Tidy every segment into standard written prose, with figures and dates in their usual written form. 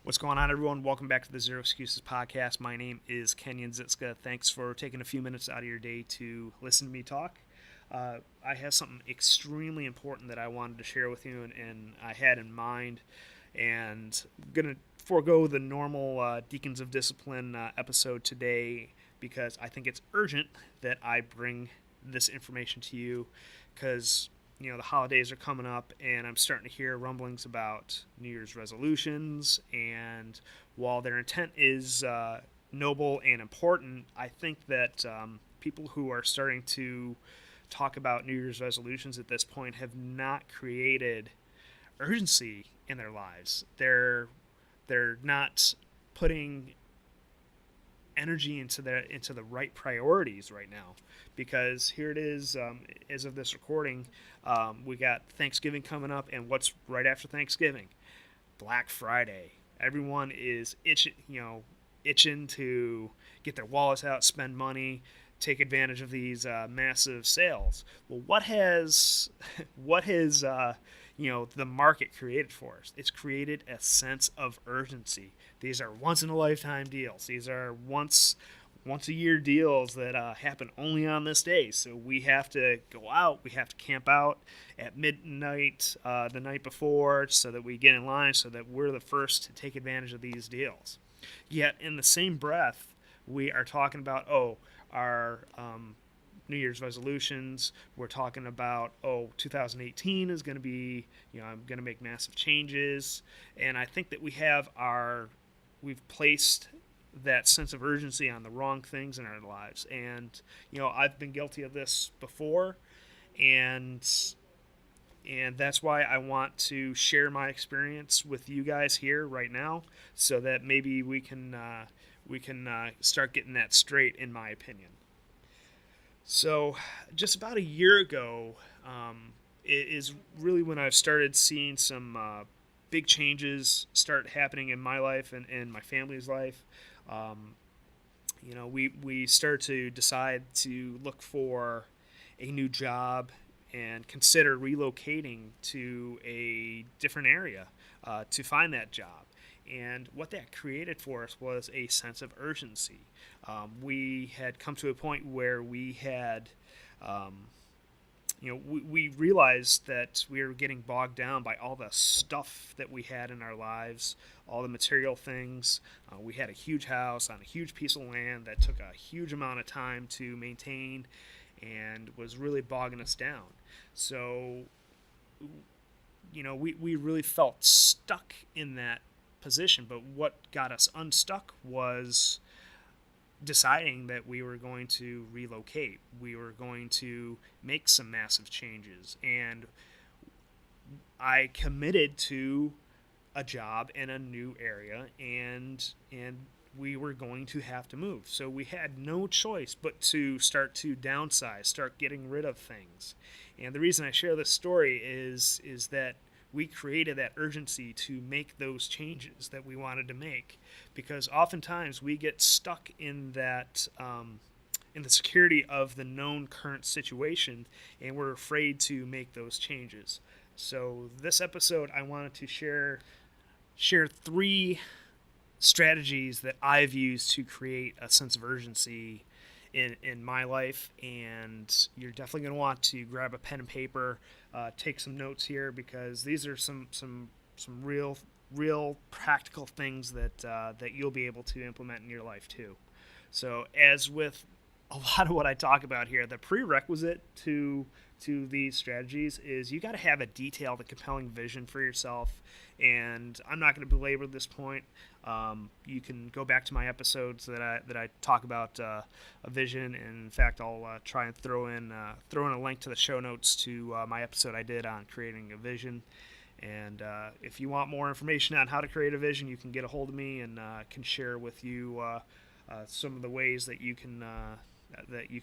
What's going on, everyone? Welcome back to the Zero Excuses podcast. My name is Kenyon Zitska. Thanks for taking a few minutes out of your day to listen to me talk. I have something extremely important that I wanted to share with you, and I had in mind, and I'm going to forego the normal Deacons of Discipline episode today because I think it's urgent that I bring this information to you because the holidays are coming up, and I'm starting to hear rumblings about New Year's resolutions. And while their intent is noble and important, I think that people who are starting to talk about New Year's resolutions at this point have not created urgency in their lives. They're not putting energy into the right priorities right now, because here it is, as of this recording, we got Thanksgiving coming up, and what's right after Thanksgiving? Black Friday. Everyone is itching to get their wallets out, spend money, take advantage of these massive sales. Well, what has the market created for us? It's created a sense of urgency. These are once in a lifetime deals. These are once a year deals that happen only on this day. So we have to go out, we have to camp out at midnight the night before so that we get in line, so that we're the first to take advantage of these deals. Yet in the same breath, we are talking about our New Year's resolutions. We're talking about 2018 is going to be, I'm going to make massive changes, and I think that we've placed that sense of urgency on the wrong things in our lives. And I've been guilty of this before, and that's why I want to share my experience with you guys here right now, so that maybe we can start getting that straight, in my opinion. So just about a year ago is really when I've started seeing some big changes start happening in my life and my family's life. We start to decide to look for a new job and consider relocating to a different area to find that job. And what that created for us was a sense of urgency. We had come to a point where we had, we realized that we were getting bogged down by all the stuff that we had in our lives, all the material things. We had a huge house on a huge piece of land that took a huge amount of time to maintain and was really bogging us down. So, we really felt stuck in that position. But what got us unstuck was deciding that we were going to relocate. We were going to make some massive changes, and I committed to a job in a new area, and we were going to have to move. So we had no choice but to start to downsize, start getting rid of things. And the reason I share this story is that we created that urgency to make those changes that we wanted to make, because oftentimes we get stuck in that in the security of the known current situation, and we're afraid to make those changes. So this episode, I wanted to share 3 strategies that I've used to create a sense of urgency in my life, and you're definitely going to want to grab a pen and paper, take some notes here, because these are some real practical things that you'll be able to implement in your life too. So, as with a lot of what I talk about here, the prerequisite to these strategies is you got to have a detailed and compelling vision for yourself. And I'm not going to belabor this point. You can go back to my episodes that I talk about a vision. And in fact, I'll try and throw in a link to the show notes to my episode I did on creating a vision. And if you want more information on how to create a vision, you can get a hold of me, and can share with you some of the ways that you can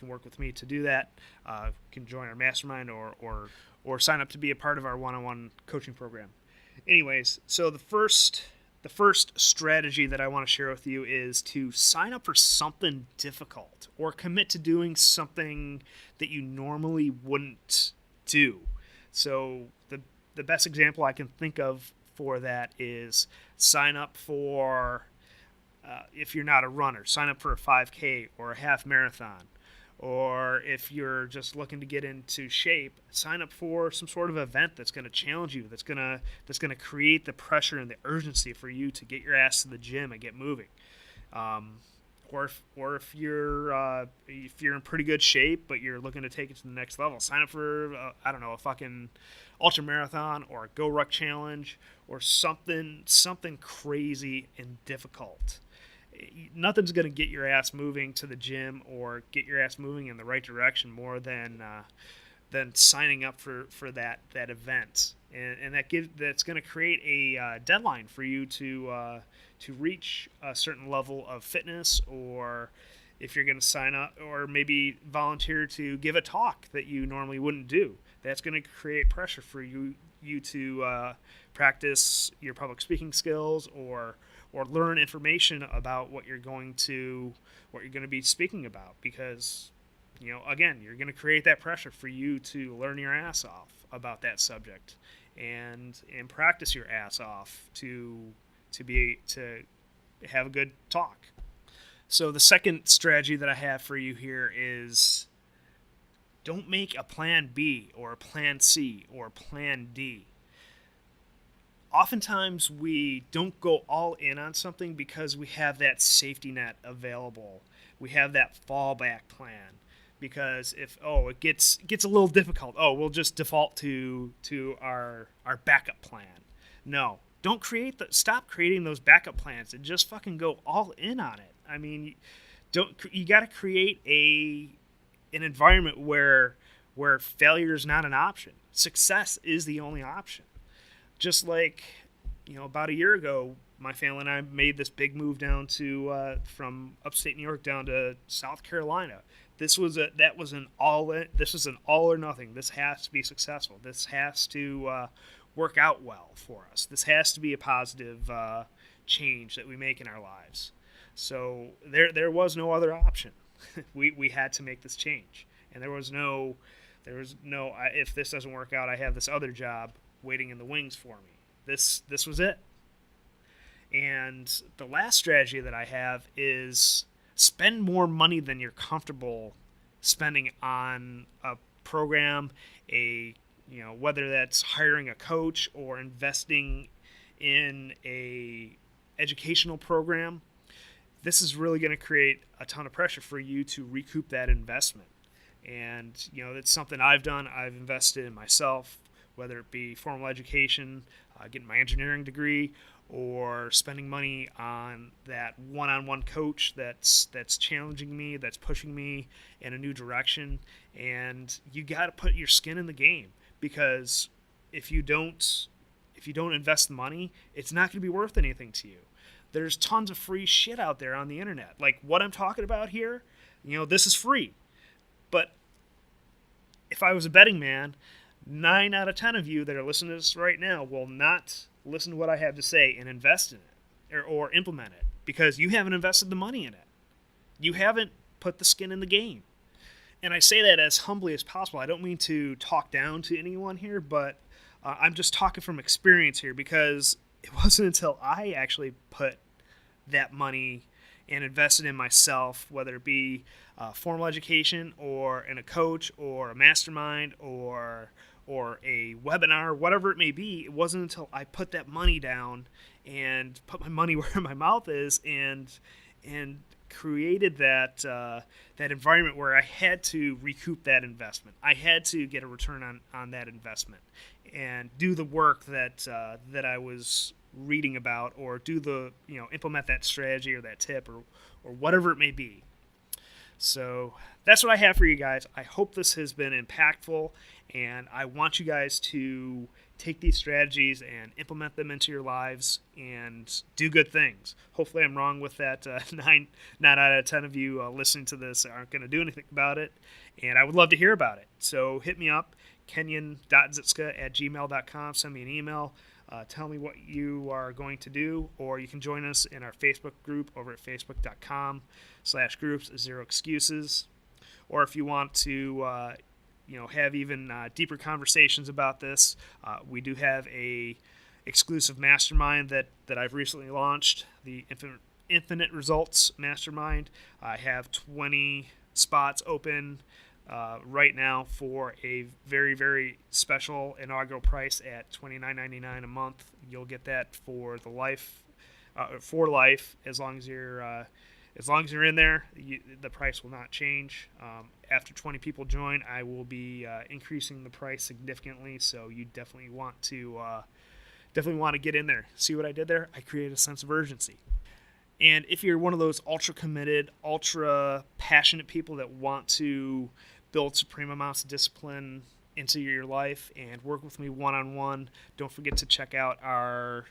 work with me to do that. You can join our mastermind or sign up to be a part of our one-on-one coaching program. Anyways, so the first strategy that I want to share with you is to sign up for something difficult, or commit to doing something that you normally wouldn't do. So the best example I can think of for that is sign up for, if you're not a runner, sign up for a 5K or a half marathon. Or if you're just looking to get into shape, sign up for some sort of event that's going to challenge you, that's going to create the pressure and the urgency for you to get your ass to the gym and get moving. Or if you're in pretty good shape but you're looking to take it to the next level, sign up for a fucking ultra marathon or a Go Ruck challenge or something crazy and difficult. Nothing's going to get your ass moving to the gym or get your ass moving in the right direction more than signing up for that event, and that's going to create a deadline for you to reach a certain level of fitness, or if you're going to sign up or maybe volunteer to give a talk that you normally wouldn't do. That's going to create pressure for you to practice your public speaking skills or learn information about what you're going to be speaking about, because again, you're going to create that pressure for you to learn your ass off about that subject and practice your ass off to have a good talk. So the second strategy that I have for you here is, don't make a plan B or a plan C or a plan D. Oftentimes we don't go all in on something because we have that safety net available. We have that fallback plan. Because if it gets a little difficult, we'll just default to our backup plan. No, stop creating those backup plans and just fucking go all in on it. I mean, you got to create an environment where failure is not an option. Success is the only option. Just like, about a year ago, my family and I made this big move down to from upstate New York down to South Carolina. This was an all or nothing. This has to be successful. This has to work out well for us. This has to be a positive change that we make in our lives. So there was no other option. we had to make this change, and there was no if this doesn't work out, I have this other job waiting in the wings for me. This was it. And the last strategy that I have is spend more money than you're comfortable spending on a program, whether that's hiring a coach or investing in a educational program. This is really going to create a ton of pressure for you to recoup that investment. And, that's something I've done. I've invested in myself, whether it be formal education, getting my engineering degree, or spending money on that one-on-one coach that's challenging me, that's pushing me in a new direction. And you got to put your skin in the game, because if you don't invest the money, it's not going to be worth anything to you. There's tons of free shit out there on the internet. Like what I'm talking about here, this is free. But if I was a betting man, 9 out of 10 of you that are listening to this right now will not listen to what I have to say and invest in it or implement it, because you haven't invested the money in it. You haven't put the skin in the game. And I say that as humbly as possible. I don't mean to talk down to anyone here, but I'm just talking from experience here, because it wasn't until I actually put that money and invested in myself, whether it be formal education or in a coach or a mastermind or a webinar, whatever it may be. It wasn't until I put that money down and put my money where my mouth is and created that environment where I had to recoup that investment. I had to get a return on that investment and do the work that I was reading about, or implement that strategy or that tip or whatever it may be. So that's what I have for you guys. I hope this has been impactful, and I want you guys to take these strategies and implement them into your lives and do good things. Hopefully I'm wrong with that. 9 out of 10 of you listening to this aren't going to do anything about it, and I would love to hear about it. So hit me up, kenyon.zitska@gmail.com. Send me an email. Tell me what you are going to do, or you can join us in our Facebook group over at facebook.com/groups Xcuses. Or if you want to have even deeper conversations about this, we do have a exclusive mastermind that I've recently launched, the Infinite Results Mastermind. I have 20 spots open right now for a very, very special inaugural price at $29.99 a month. You'll get that for life, as long as you're in there. The price will not change. After 20 people join, I will be increasing the price significantly. So you definitely want to get in there. See what I did there? I created a sense of urgency. And if you're one of those ultra committed, ultra passionate people that want to build supreme amounts of discipline into your life and work with me one-on-one, don't forget to check out our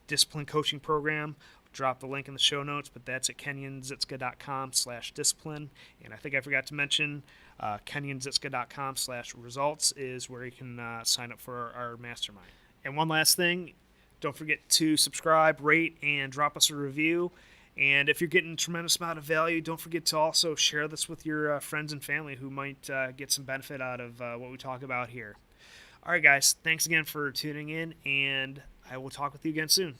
discipline coaching program. I'll drop the link in the show notes, but that's at kenyanzitska.com/discipline. And I think I forgot to mention kenyanzitska.com/results is where you can sign up for our mastermind. And one last thing, don't forget to subscribe, rate, and drop us a review. And if you're getting a tremendous amount of value, don't forget to also share this with your friends and family who might get some benefit out of what we talk about here. All right, guys, thanks again for tuning in, and I will talk with you again soon.